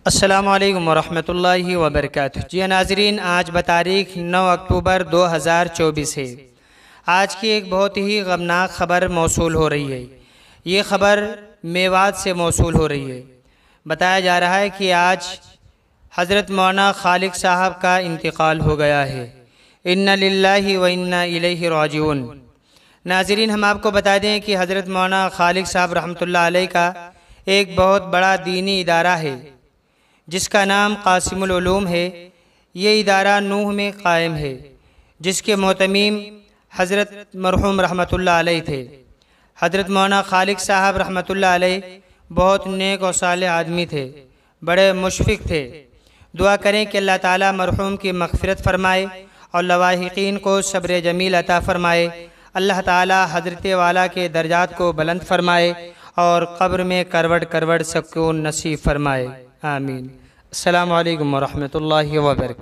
अस्सलामु अलैकुम वरहमतुल्लाहि वबरकातुहू। जी नाज़रीन, आज बतारीख 9 अक्टूबर 2024 है। आज की एक बहुत ही गमनाक ख़बर मौसूल हो रही है। ये ख़बर मेवात से मौसूल हो रही है। बताया जा रहा है कि आज हज़रत मौलाना खालिक साहब का इंतकाल हो गया है। इन्ना लिल्लाहि व इन्ना इलैहि राजिऊन। नाज़रीन, हम आपको बता दें कि हज़रत मौलाना खालिक साहब रहमतुल्लाह अलैह का एक बहुत बड़ा दीनी इदारा है जिसका नाम कासिमुल उलूम है। ये इदारा नूह में कायम है, जिसके मोहतमीम हज़रत मरहूम रहमतुल्लाह अलैह थे। हज़रत मौलाना खालिक साहब रहमतुल्लाह अलैह बहुत नेक और सालेह आदमी थे, बड़े मुशफ़िक़ थे। दुआ करें कि अल्लाह ताला मरहूम की मग़फ़िरत फ़रमाए और लवाहिक़ीन को सब्र जमील अता फ़रमाए। अल्लाह ताला हज़रत वाला के दर्जात को बुलंद फ़रमाए और क़ब्र में करवट करवट सुकून नसीब फ़रमाए। आमीन। अस्सलामु अलैकुम वरहमतुल्लाहि वबरकातुहू।